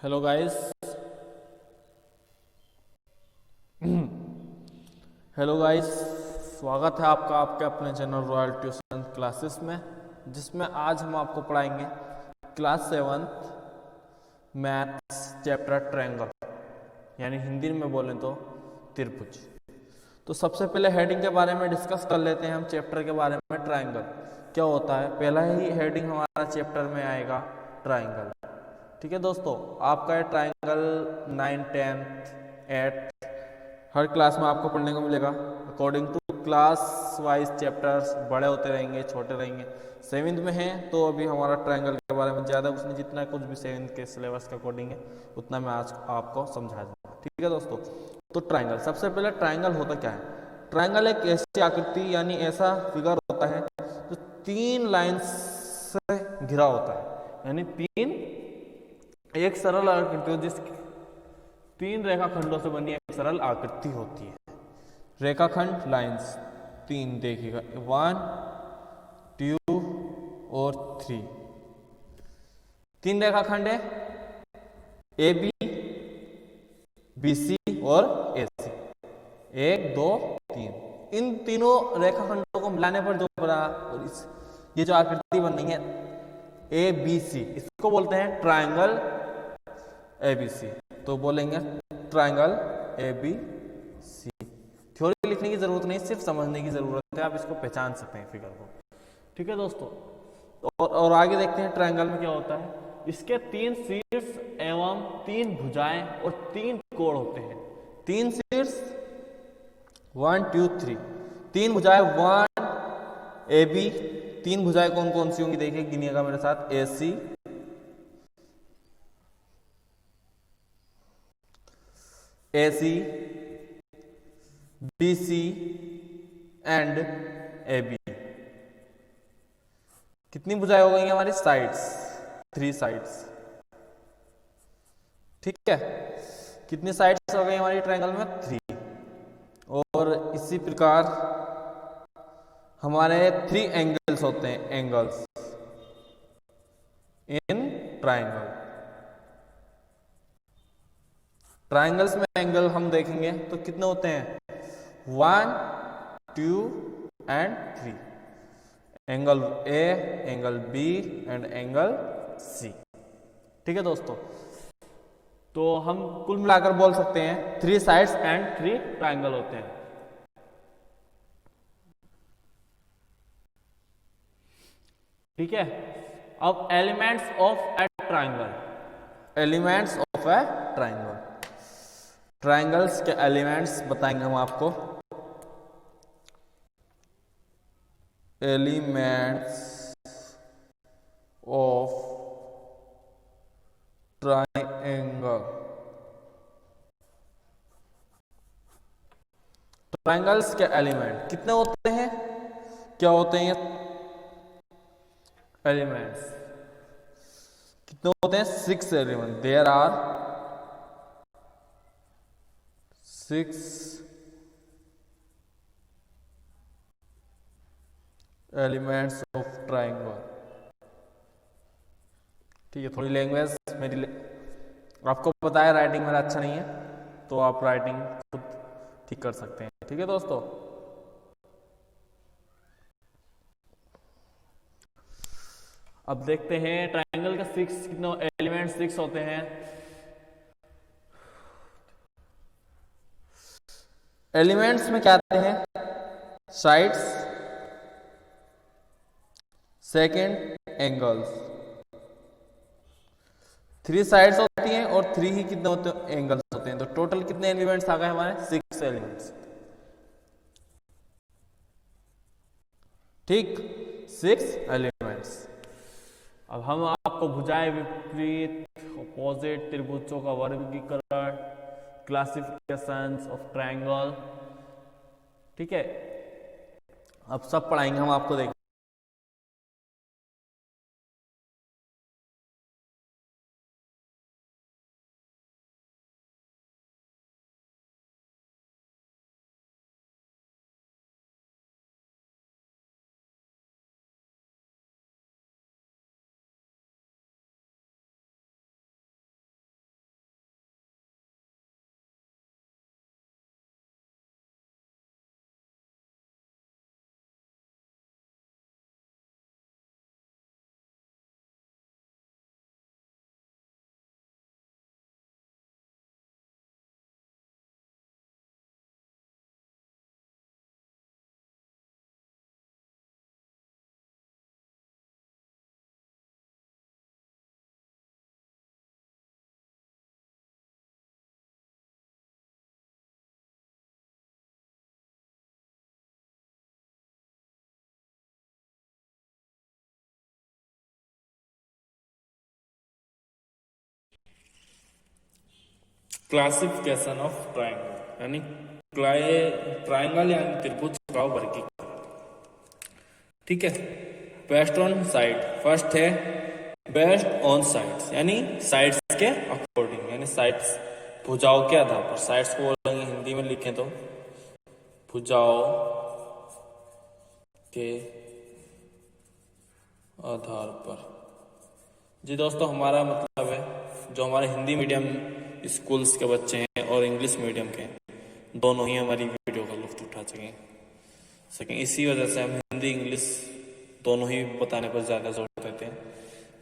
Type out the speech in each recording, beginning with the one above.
Hello guys. Hello guys, स्वागत है आपका आपके अपने चैनल रॉयल ट्यूशन क्लासेस में, जिसमें आज हम आपको पढ़ाएंगे क्लास 7 मैथ्स चैप्टर ट्रायंगल, यानी हिंदी में बोलें तो त्रिभुज। तो सबसे पहले हेडिंग के बारे में डिस्कस कर लेते हैं हम चैप्टर के बारे में। ट्रायंगल क्या होता है, पहला ही हेडिंग हमारा चैप्टर में आएगा ट्रायंगल। ठीक है दोस्तों, आपका ये ट्रायंगल 9, 10th, 8th हर क्लास में आपको पढ़ने को मिलेगा। According to class wise chapters बड़े होते रहेंगे, छोटे रहेंगे। 7th में है तो अभी हमारा ट्रायंगल के बारे में ज़्यादा कुछ नहीं, जितना कुछ भी 7th के सिलेबस के अकॉर्डिंग है उतना मैं आज आपको समझा दूँगा। ठीक है दोस्तों, तो ट्रायंगल, सबसे पहले ट्रायंगल होता क्या है। ट्रायंगल एक ऐसी आकृति यानी ऐसा फिगर होता है जो 3 लाइन्स से घिरा होता है, यानी एक सरल आकृति जिसकी 3 रेखाखंडों से बनी एक सरल आकृति होती है। रेखाखंड लाइंस 3 देखिएगा, 1, 2 और 3। 3 रेखाखंड है, ए बी, बी सी और ए सी। 1, 2, 3। इन तीनों रेखाखंडों को मिलाने पर जो बना ये जो आकृति बन रही है ए बी सी, इसको बोलते हैं ट्रायंगल ए बी सी। तो बोलेंगे triangle A B C. Theory लिखने की जरूरत नहीं, सिर्फ समझने की जरूरत है, आप इसको पहचान सकते हैं फिगर को। ठीक है दोस्तों, और आगे देखते हैं ट्रायंगल में क्या होता है। इसके 3 शीर्ष एवं 3 भुजाएं और 3 कोण होते हैं। 3 शीर्ष 1, 2, 3, 3 भुजाएं 1 ए बी। 3 भुजाएं कौन कौन सी होंगी देखिए, गिनिएगा मेरे साथ। A C, A C, B C and A B. कितनी भुजाएं हो गई हमारी? Sides, 3 sides. ठीक है, कितनी साइड्स हो गई हमारी ट्रायंगल में? 3। और इसी प्रकार हमारे 3 एंगल्स होते हैं, एंगल्स इन ट्रायंगल। ट्रायंगल्स में एंगल हम देखेंगे तो कितने होते हैं? 1, 2 and 3। Angle A, angle B and angle C. ठीक है दोस्तों, तो हम कुल मिलाकर बोल सकते हैं 3 साइड्स एंड 3 ट्रायंगल होते हैं। ठीक है, अब elements of A triangle. Elements of A triangle, triangles के एलिमेंट्स बताएंगे हम आपको। Elements of triangle. ट्रायंगल्स के एलिमेंट कितने होते हैं, क्या होते हैं? एलिमेंट्स कितने होते हैं? 6 element. There are 6 elements of triangle. ठीक है, थोड़ी लैंग्वेज मेरी आपको पता है राइटिंग मेरा अच्छा नहीं है, तो आप राइटिंग खुद ठीक कर सकते हैं। ठीक है दोस्तों, अब देखते हैं ट्रायंगल का 6 कितने एलिमेंट 6 होते हैं। एलिमेंट्स में क्या आते हैं? Sides, second angles. 3 साइड्स होती हैं और 3 ही कितने होते हैं? एंगल्स होते हैं। तो टोटल कितने एलिमेंट्स आ गए हमारे? 6 एलिमेंट्स। ठीक, 6 एलिमेंट्स। अब हम आपको भुजाएं, विपरीत, अपोजिट त्रिभुजों का वर्गीकरण, क्लासिफिकेशंस ऑफ ट्रायंगल, ठीक है, अब सब पढ़ाएंगे हम आपको। देख क्लासिफिकेशन ऑफ ट्राइंगल यानी ट्राइंगल यानी त्रिभुज का वर्गीकरण। ठीक है, बेस्ड ऑन साइड फर्स्ट है बेस्ड ऑन साइड्स यानी साइड्स के अकॉर्डिंग यानी साइड्स भुजाओं के आधार पर। साइड्स को बोलेंगे हिंदी में लिखें तो भुजाओं के आधार पर। जी दोस्तों, हमारा मतलब है जो हमारे हिंदी मीडियम स्कूल्स के बच्चे हैं और इंग्लिश मीडियम के दोनों ही हमारी वीडियो का लुत्फ उठा सकें। इसी वजह से हम हिंदी इंग्लिश दोनों ही बताने पर ज़्यादा जोर देते हैं,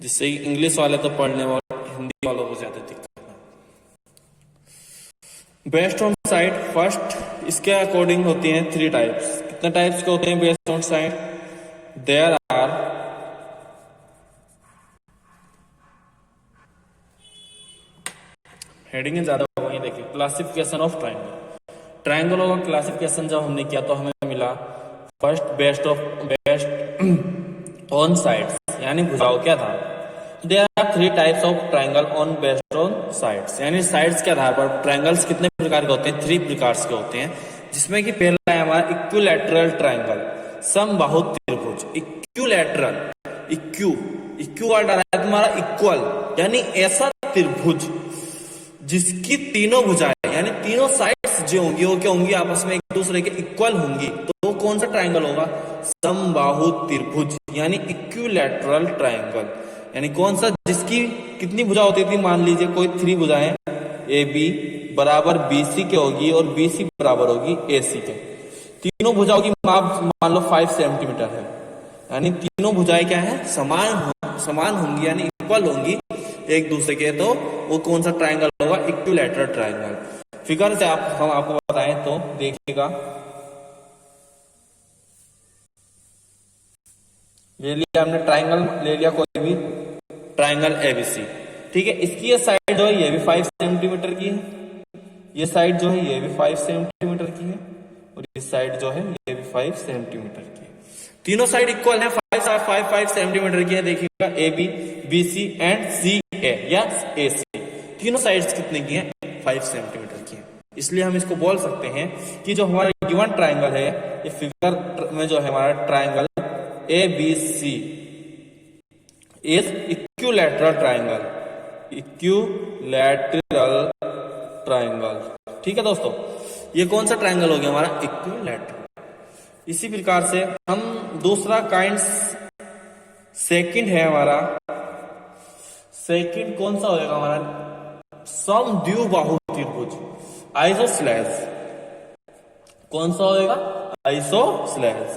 जिससे इंग्लिश वाले तो पढ़ने वाले हिंदी वालों को ज़्यादा दिक्कत है। बेस्ड ऑन साइड फर्स्ट इसके अकॉर्डिंग होती हैं 3 टाइप्स। कितने टाइप्स के होते हैं based on side? There are heading ज्यादा हो गई। देखिए, क्लासिफिकेशन ऑफ ट्राइंगलों का क्लासिफिकेशन जब हमने किया तो हमें मिला फर्स्ट बेस्ड ऑन साइड्स यानी भुजाओं के आधार पर। There are 3 types of triangle on based on sides यानी साइड्स के आधार पर ट्राइंगल्स कितने प्रकार के होते हैं? 3 प्रकार के होते हैं, जिसमें कि पहला है हमारा इक्विलैटरल ट्राइंगल, समबाहु त्रिभुज। इक्विलैटरल इक्यू वर्ड आ रहा है तुम्हारा इक्वल यानी ऐसा त्रिभुज जिसकी तीनों भुजाएं यानी तीनों साइड्स जो होंगी वो क्या होंगी? आपस में एक दूसरे के इक्वल होंगी। तो कौन सा ट्राइंगल होगा? समबाहु त्रिभुज यानी इक्विलैटरल ट्राइंगल। यानी कौन सा जिसकी कितनी भुजा होती थी? मान लीजिए कोई 3 भुजाएं ए बी बराबर BC के होगी और BC बराबर होगी AC के। तीनों भुजाओं की माप मान लो 5 सेंटीमीटर है, यानी तीनों भुजाएं क्या है? समान होंगी यानी इक्वल होंगी एक दूसरे के। तो वो कौन सा ट्राइंगल होगा? Equilateral triangle. फिगर से हम आपको बताएं तो देखिएगा, ले लिया हमने ट्राइंगल, ले लिया कोई भी ट्राइंगल ABC। ठीक है, इसकी ये साइड जो है ये भी 5 सेंटीमीटर की है, ये साइड जो है ये भी 5 सेंटीमीटर की है और ये साइड जो है ये भी 5 सेंटीमीटर की है। तीनों साइड इक्वल है, 5 सेंटीमीटर की है। देखिएगा AB BC एंड CA या AC तीनों साइड्स कितने की हैं? 5 सेंटीमीटर की है। इसलिए हम इसको बोल सकते हैं कि जो हमारा गिवन ट्राइंगल है, ये फिगर में जो है हमारा triangle ABC is equilateral triangle. ठीक है दोस्तों, ये कौन सा ट्राइंगल हो गया हमारा? इक्विलैटरल। इसी प्रकार से हम दूसरा काइंड सेकंड है हमारा, सेकंड कौन सा होगा हमारा? समद्विबाहु त्रिभुज आइसोसेलेस। कौन सा होगा? Isosceles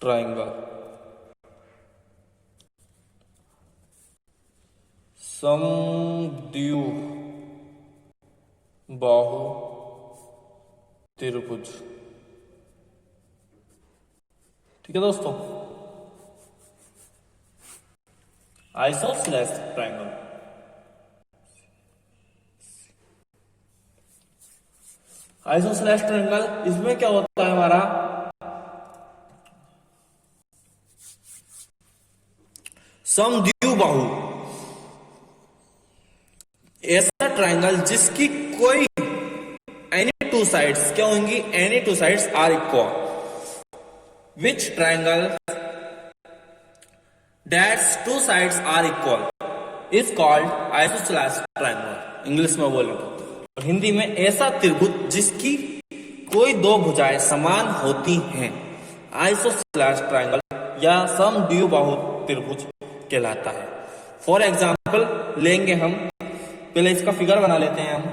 triangle. समद्विबाहु त्रिभुज। ठीक है दोस्तों, आइसोसेलेस ट्राइंगल। आइसोसेलेस ट्राइंगल इसमें क्या होता है हमारा? समद्विबाहु ऐसा ट्राइंगल जिसकी कोई एनी 2 साइड्स क्या होंगी? Any 2 sides are equal. Which triangle that's 2 sides are equal is called isosceles triangle। English में बोले तो, और हिंदी में ऐसा त्रिभुज जिसकी कोई 2 भुजाएं समान होती हैं आइसोसेलेस ट्राइंगल या समद्विबाहु त्रिभुज कहलाता है। फॉर एग्जाम्पल लेंगे हम, पहले इसका फिगर बना लेते हैं हम।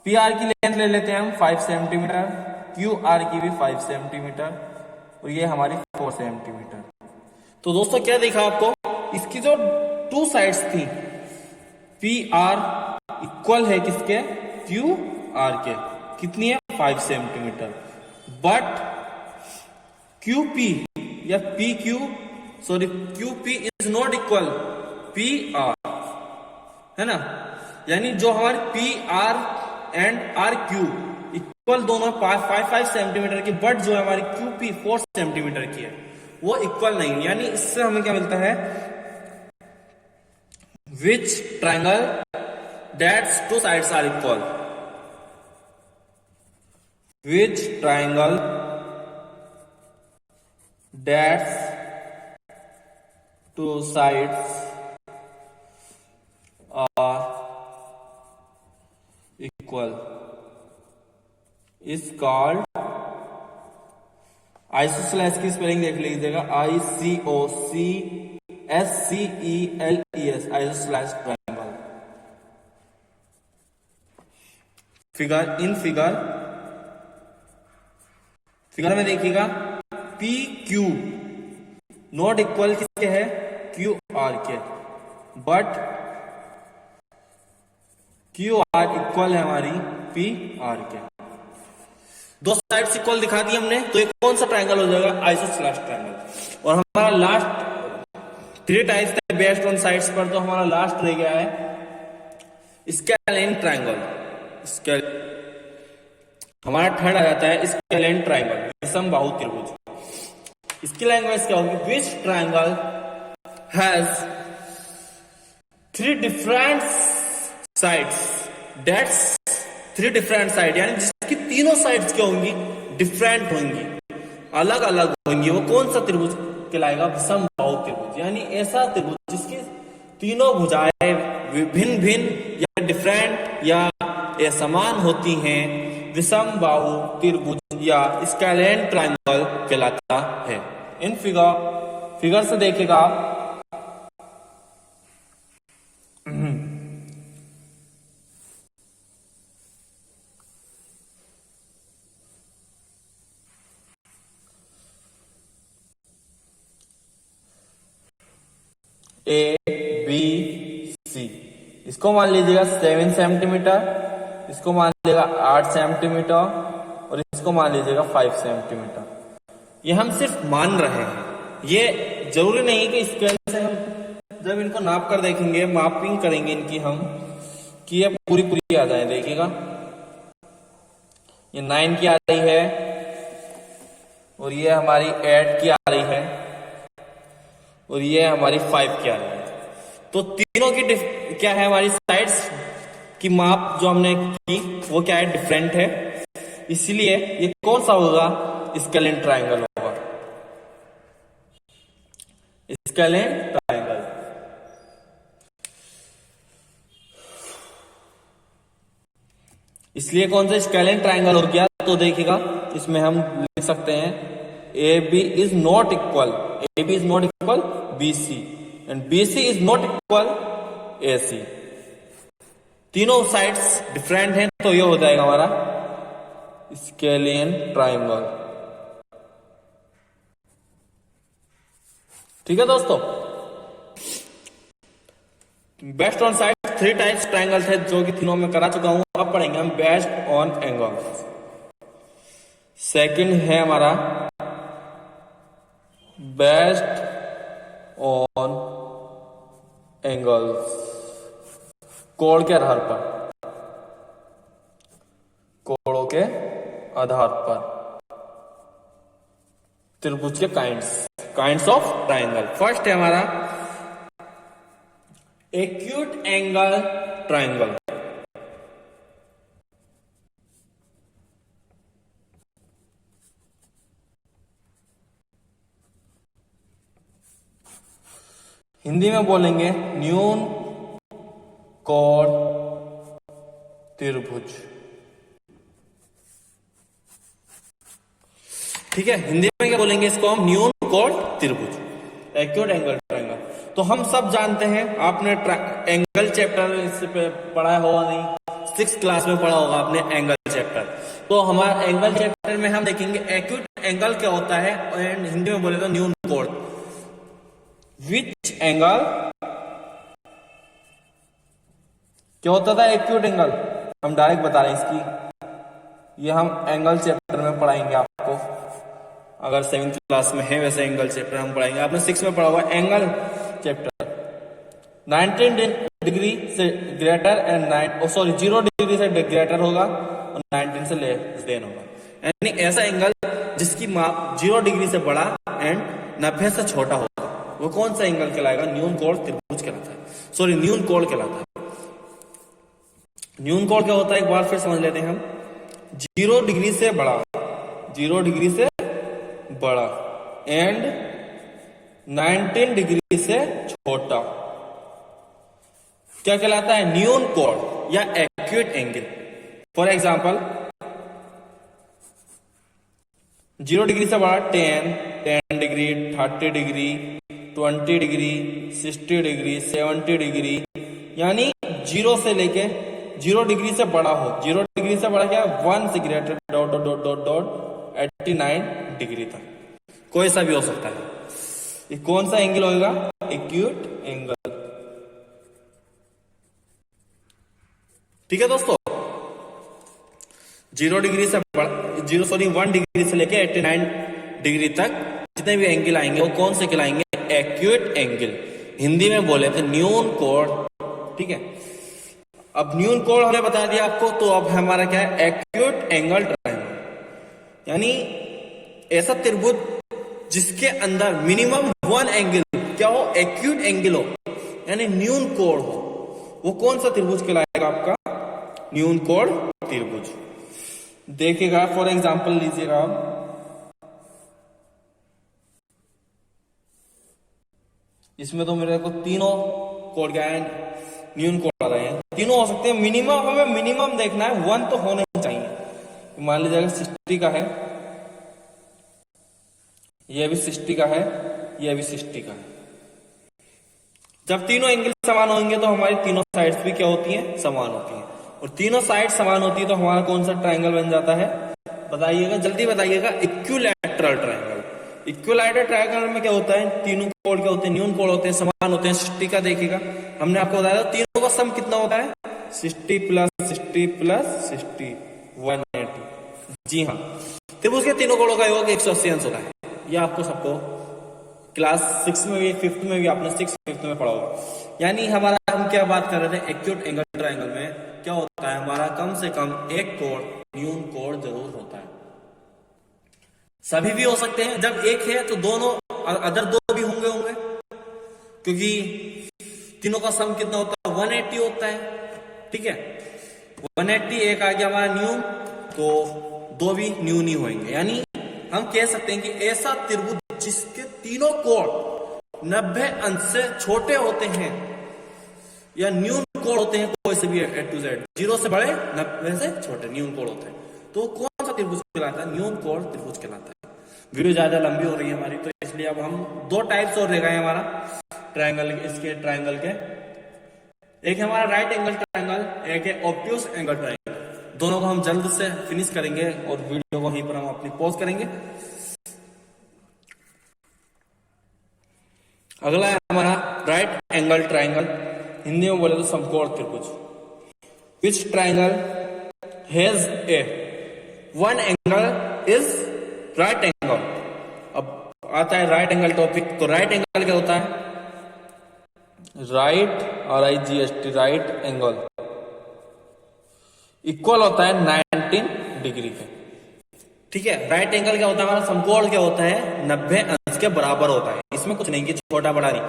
PR की लेंथ ले लेते हैं हम 5 सेंटीमीटर, QR की भी 5 सेंटीमीटर और ये हमारी 4 सेंटीमीटर। तो दोस्तों क्या देखा आपको? इसकी जो 2 साइड्स थी PR इक्वल है किसके? QR के। कितनी है? 5 सेंटीमीटर। बट QP या QP is not equal PR, है ना? यानी जो हमारी PR and R Q equal दोनों 5 सेंटीमीटर की, बट जो है हमारी क्यूपी 4 सेंटीमीटर की है वो इक्वल नहीं, यानी इससे हमें क्या मिलता है, which triangle that's two sides are equal, which triangle that's two sides are equal is called, isosceles की स्पेलिंग देख लीजिएगा, ICOCSCELES, आइसोसेलेस ट्रायंगल। फिगर में देखिएगा PQ नॉट इक्वल किसके है, QR के, बट QR इक्वल है हमारी PR के। दो साइड्स इक्वल दिखा दी हमने, तो ये कौन सा ट्रायंगल हो जाएगा, आइसोसेलेस ट्रायंगल। और हमारा लास्ट 3 टाइप्स थे बेस्ड ऑन साइड्स पर, तो हमारा लास्ट रह गया है स्केलेन ट्रायंगल। हमारा थर्ड आ जाता है स्केलेन ट्रायंगल, विषम बाहु त्रिभुज। इसकी लैंग्वेज क्या होगी, which triangle has 3 different sides, that's 3 different side, यानी जिसकी तीनों साइड्स क्या होंगी, डिफरेंट होंगी, अलग अलग होंगी, वो कौन सा त्रिभुज कहलाएगा, विषम बाहु त्रिभुज। यानी ऐसा त्रिभुज जिसकी तीनों भुजाएं भिन्न भिन्न या डिफरेंट या समान होती हैं, विषम बाहु त्रिभुज या स्केलेन ट्रायंगल कहलाता है। इन फिगर से देखिएगा आप, ABC, इसको मान लीजिएगा 7 सेंटीमीटर, इसको मान लीजिएगा 8 सेंटीमीटर और इसको मान लीजिएगा 5 सेंटीमीटर। ये हम सिर्फ मान रहे हैं, ये जरूरी नहीं कि स्केल से हम जब इनको नाप कर देखेंगे, मापिंग करेंगे इनकी हम, कि ये पूरी आ जाए। देखिएगा ये 9 की आ रही है और ये हमारी 8 की आ रही है और ये हमारी 5 की आ रही है। तो तीनों की क्या है, हमारी साइड्स की माप जो हमने की वो क्या है, डिफरेंट है, इसलिए ये कौन सा होगा, स्केलेन ट्रायंगल होगा, स्केलेन ट्रायंगल। इसलिए कौन सा स्केलेन ट्रायंगल हो गया, तो देखिएगा इसमें हम लिख सकते हैं AB is not equal, AB is not equal BC and BC is not equal AC। तीनों साइड्स डिफरेंट हैं, तो ये हो जाएगा हमारा स्केलियन ट्रायंगल। ठीक है दोस्तों, best on side 3 types triangle थे जो कि तीनों में करा चुका हूं। अब पढ़ेंगे हम बेस्ट ऑन एंगल। सेकंड है हमारा बेस्ट ऑन एंगल्स, कोण के आधार पर, कोणों के आधार पर त्रिभुज के काइंड्स ऑफ ट्रायंगल। फर्स्ट है हमारा एक्यूट एंगल ट्रायंगल। हिंदी में बोलेंगे न्यून कोण त्रिभुज। ठीक है, हिंदी में क्या बोलेंगे इसको हम, न्यून कोण त्रिभुज, एक्यूट एंगल ट्रायंगल। तो हम सब जानते हैं, आपने एंगल चैप्टर इससे पढ़ा होगा नहीं, 6th क्लास में पढ़ा होगा आपने एंगल चैप्टर। तो हमारा एंगल चैप्टर में हम देखेंगे एक्यूट एंगल क्या होता है, एंड हिंदी में बोले तो न्यून कोण। विच एंगल क्या होता था, एक्यूट एंगल, हम डायरेक्ट बता रहे हैं इसकी, ये हम एंगल चैप्टर में पढ़ाएंगे आपको। अगर 7th क्लास में है वैसे एंगल चैप्टर हम पढ़ाएंगे, आपने 6 में पढ़ा हुआ एंगल चैप्टर। डिग्री से ग्रेटर एंड 0 डिग्री से ग्रेटर होगा और 19 से लेस देन होगा। यानी ऐसा एंगल जिसकी माप 0 डिग्री से बड़ा एंड 90 से छोटा होगा, वो कौन सा एंगल कहलाएगा? न्यून कोण त्रिभुज कहलाता है, सॉरी न्यून कोण कहलाता है। न्यून कोण क्या होता है एक बार फिर समझ लेते हैं हम। 0 डिग्री से बड़ा, 0 डिग्री से बड़ा एंड 19 डिग्री से छोटा क्या कहलाता है? न्यून कोण या acute angle. For example 0 degree से बड़ा 10 degree, 30 degree, 20 degree, 60 degree, 70 degree, यानी 0 से लेके 0 डिग्री से बड़ा हो, 0 डिग्री से बड़ा क्या? 1 से greater dot dot dot dot dot 89 degree तक, कोई सा भी हो सकता है। ये कौन सा एंगल होगा? Acute angle. ठीक है दोस्तों, 1 डिग्री से 1 डिग्री से लेके 89 डिग्री तक जितने भी एंगल आएंगे वो कौन से कहलाएंगे? Acute angle. हिंदी में बोले थे न्यून कोण। ठीक है, अब न्यून कोण हमने बता दिया आपको, तो अब हमारा क्या है? एक्यूट एंगल ट्रायंगल, यानी ऐसा त्रिभुज जिसके अंदर मिनिमम 1 एंगल क्या हो? एक्यूट एंगल हो, यानी न्यून कोण हो, वो कौन सा त्रिभुज कहलाएगा? आपका न्यून कोण त्रिभुज। देखिएगा फॉर एग्जांपल लीजिएगा आप, इसमें तो मेरे को तीनों कोण क्या है? न्यून कोण आ रहे हैं, तीनों हो सकते हैं। मिनिमम हमें मिनिमम देखना है, 1 तो होने चाहिए। मान लीजिएगा 60 का है, यह भी 60 का है, यह भी 60 का है। जब तीनों एंगल समान होंगे तो हमारी तीनों साइड्स भी क्या होती हैं? समान होती हैं। और तीनों साइड समान होती है तो हमारा कौन सा ट्रायंगल बन जाता है? बताइएगा, जल्दी बताइएगा। Equilateral triangle. इक्विलैटरल ट्रायंगल में क्या होता है? तीनों कोण क्या होते हैं? न्यून कोण होते हैं, समान होते हैं। 60 का देखिएगा, हमने आपको बताया तीनों का सम कितना होता है? 60 प्लस 60 प्लस 60 180। जी हाँ, त्रिभुज के तीनों कोणों का योग 180 अंश होता है। यह आपको सबको क्लास 6 में भी, 5th में भी आपने 6th 5th में पढ़ा होगा। यानी हमारा हम क्या बात कर रहे थे? एक्यूट एंगल ट्रायंगल में क्या होता है? हमारा कम से कम एक कोण न्यून कोण जरूर होता है। सभी भी हो सकते हैं, जब एक है तो दोनों अदर दो भी होंगे, क्योंकि तीनों का सम कितना होता है? 180 होता है। ठीक है, 180 एक आ गया हमारा न्यून, तो दो भी न्यून ही होंगे। यानी हम कह सकते हैं कि ऐसा त्रिभुज जिसके तीनों कोण 90 अंश से छोटे होते हैं या न्यून कोण होते हैं, कोई से भी A to Z, 0 से बड़े 90 से छोटे न्यून कोण होते हैं, तो कौन सा त्रिभुज कहलाता है? न्यून कोण त्रिभुज कहलाता है। वीडियो ज्यादा लंबी हो रही है हमारी, तो इसलिए अब हम 2 टाइप्स और रह गए हमारा ट्रायंगल, इसके ट्रायंगल के। एक है हमारा राइट एंगल ट्रायंगल, एक है ऑब्ट्यूज एंगल ट्रायंगल। दोनों को हम जल्द से फिनिश करेंगे और वीडियो को यहीं पर हम अपनी पॉज करेंगे। अगला है हमारा राइट एंगल ट्रायंगल, हिंदी में बोले तो समकोण त्रिभुज। Which triangle has a 1 angle is right angle. अब आता है राइट एंगल टॉपिक, तो राइट एंगल क्या होता है? Right RIGHT right angle equal होता है 19 डिग्री के। ठीक है, राइट एंगल क्या होता है? हमारा समकोण क्या होता है? 90 अंश के बराबर होता है। इसमें कुछ नहीं कि छोटा बड़ा नहीं,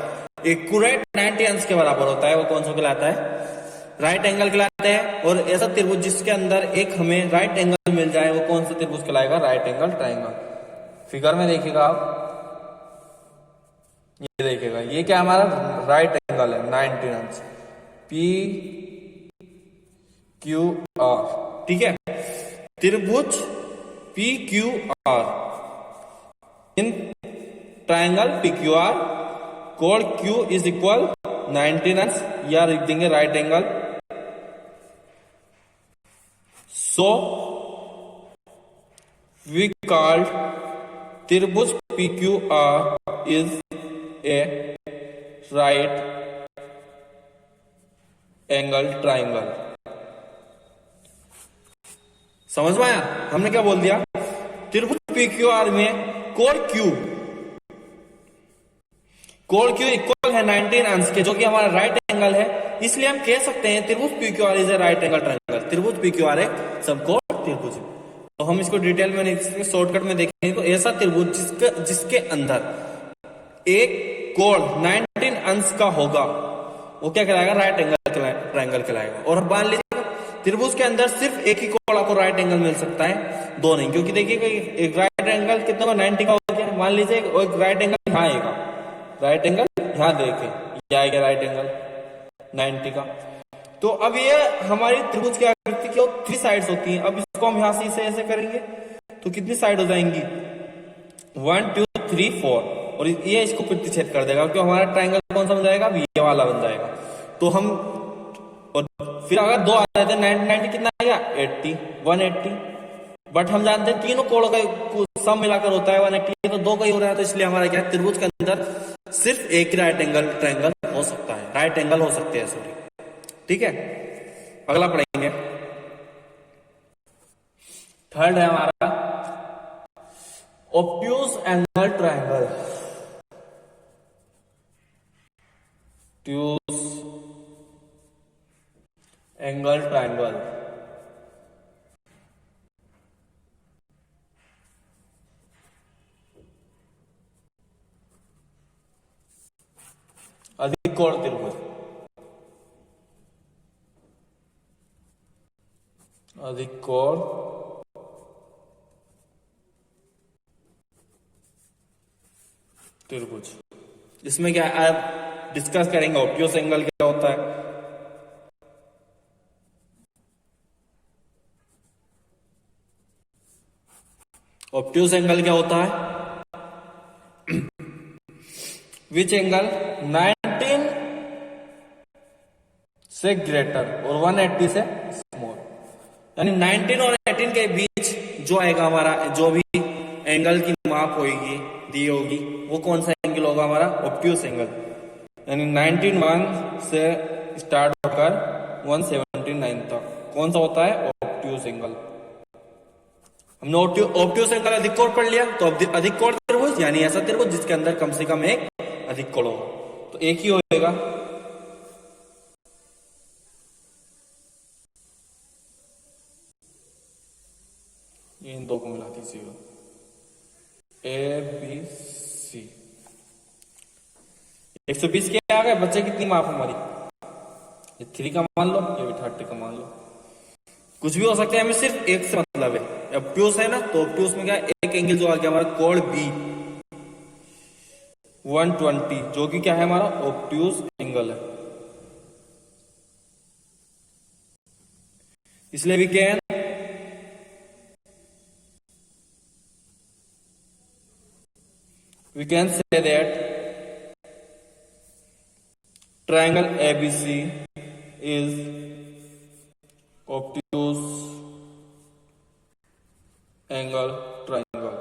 एक्यूरेट 90 अंश के बराबर होता है। वो कौन सा कहलाता है? राइट एंगल कहलाता है। और ऐसा त्रिभुज जिसके अंदर एक हमें राइट एंगल मिल जाए, वो कौन सा त्रिभुज कहलाएगा? Right angle triangle. फिगर में देखिएगा आप, ये देखिएगा, ये क्या हमारा राइट एंगल है 90 अंश, PQR। ठीक है, त्रिभुज PQR इन ट्रायंगल PQR कोण Q इज इक्वल 19 अंश, या लिख देंगे right angle. So we called त्रिभुज PQR is a right angle triangle. समझ में आया? हमने क्या बोल दिया? त्रिभुज PQR में कोण Q इक्वल है 19 अंश के, जो कि हमारा राइट एंगल है। इसलिए हम कह सकते हैं त्रिभुज PQR is a right angle triangle. त्रिभुज PQR एक समकोण त्रिभुज। तो हम इसको डिटेल में नहीं, शॉर्टकट में देखेंगे तो ऐसा त्रिभुज जिसके अंदर एक कोण 19 अंश का होगा वो क्या कहलाएगा? राइट एंगल ट्रायंगल कहलाएगा। और मान लीजिए त्रिभुज के अंदर सिर्फ एक ही कोण आपको राइट एंगल मिल सकता है, दो नहीं, क्योंकि देखिए एक राइट एंगल कितना 90 का हो गया। मान लीजिए एक राइट एंगल यहाँ आएगा, राइट एंगल यहाँ देखें, यह आएगा राइट एंगल 90 का। तो अब ये हमारी त्रिभुज की आकृति की 3 साइड्स होती हैं। अब इसको हम यहां से ऐसे करेंगे तो कितनी साइड हो जाएंगी? 1 2 3 4। और ये इसको प्रतिच्छेद कर देगा, क्योंकि हमारा ट्रायंगल कौन सा बन जाएगा? ये वाला बन जाएगा। तो हम, और फिर अगर 2 आ जाते हैं 90 कितना आएगा? 80 180। बट हम जानते हैं तीनों कोणों का सम मिलाकर होता है 180, तो 2 का ही हो रहा है। तो इसलिए हमारा क्या है? त्रिभुज के अंदर सिर्फ एक राइट एंगल ट्रायंगल हो सकता है, राइट एंगल हो सकते हैं, सॉरी। ठीक है, अगला पढ़ेंगे। थर्ड है हमारा obtuse angle triangle. Obtuse angle triangle. अधिक कोण त्रिभुज। अधिक कोण त्रिभुज। इसमें क्या आप डिस्कस करेंगे ऑब्ट्यूज एंगल क्या होता है। ऑब्ट्यूज एंगल क्या होता है? विच एंगल 19 से ग्रेटर और 180 से स्मॉल, यानी 19 और 18 के बीच जो आएगा हमारा, जो भी एंगल की माप होगी दी होगी, वो कौन सा एंगल होगा? हमारा ऑब्ट्यूज एंगल। यानी 19 1 से स्टार्ट होकर 179 तक कौन सा होता है? Obtuse angle. हमने ऑब्ट्यूज एंगल अधिक कोण पढ़ लिया, तो अधिक कोण त्रिभुज यानी ऐसा त्रिभुज जिसके अंदर कम से कम एक अधिक कोण हो। तो एक ही होएगा। इन दो को मिला दीजिएगा, ABC। 120 के आ गए, बच्चे कितनी माप हमारी? ये 3 का मान लो, ये भी 30 का मान लो, कुछ भी हो सकता है, हमें सिर्फ एक से मतलब है। ऑब्ट्यूज है ना, तो ऑब्ट्यूज में क्या एक एंगल जो आ गया हमारा कोण B 120, जो कि क्या है? हमारा ऑब्ट्यूज एंगल है। इसलिए we can say that triangle ABC is obtuse angle triangle।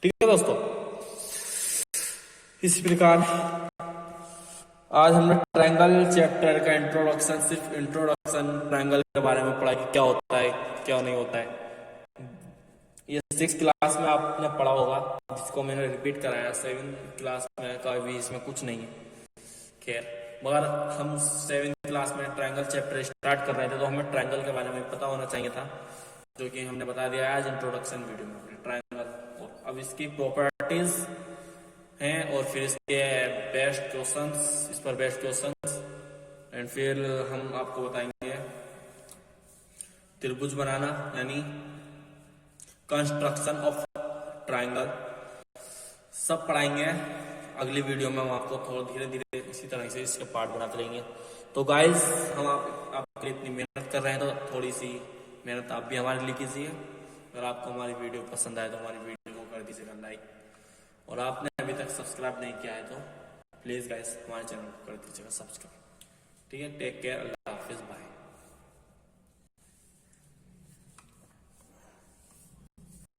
ठीक है दोस्तों, इस प्रकार आज हमने ट्रायंगल चैप्टर का इंट्रोडक्शन, सिर्फ इंट्रोडक्शन ट्रायंगल के बारे में पढ़ा कि क्या होता है क्या नहीं होता है। ये 6th क्लास में आपने पढ़ा होगा, जिसको मैंने रिपीट कराया 7th क्लास में का भी इसमें कुछ नहीं है। खैर, मगर हम 7th क्लास में ट्रायंगल चैप्टर स्टार्ट कर रहे थे, तो हमें ट्रायंगल के बारे में पता होना चाहिए था, जो कि हमने बता दिया है आज इंट्रोडक्शन वीडियो में। ट्रायंगल और अब इसकी प्रॉपर्टीज हैं, और फिर इसके बेस्ट क्वेश्चंस, इस पर बेस्ट क्वेश्चंस, एंड फिर हम आपको बताएंगे त्रिभुज बनाना, यानी कंस्ट्रक्शन ऑफ ट्रायंगल, सब पढ़ाएंगे। अगली वीडियो में हम आपको थोड़ा धीरे धीरे इसी तरह से इसके पार्ट बनाते रहेंगे। तो गाइस, हम आपके लिए इतनी मेहनत कर रहे हैं, तो थोड़ी सी मेहनत आप भी हमारे लिए कीजिए। अगर आपको हमारी वीडियो पसंद आए तो हमारी वीडियो को कर दीजिएगा लाइक, और आपने अभी तक सब्सक्राइब नहीं किया है तो प्लीज गाइस हमारे चैनल को कर दीजिएगा सब्सक्राइब। ठीक है, टेक केयर।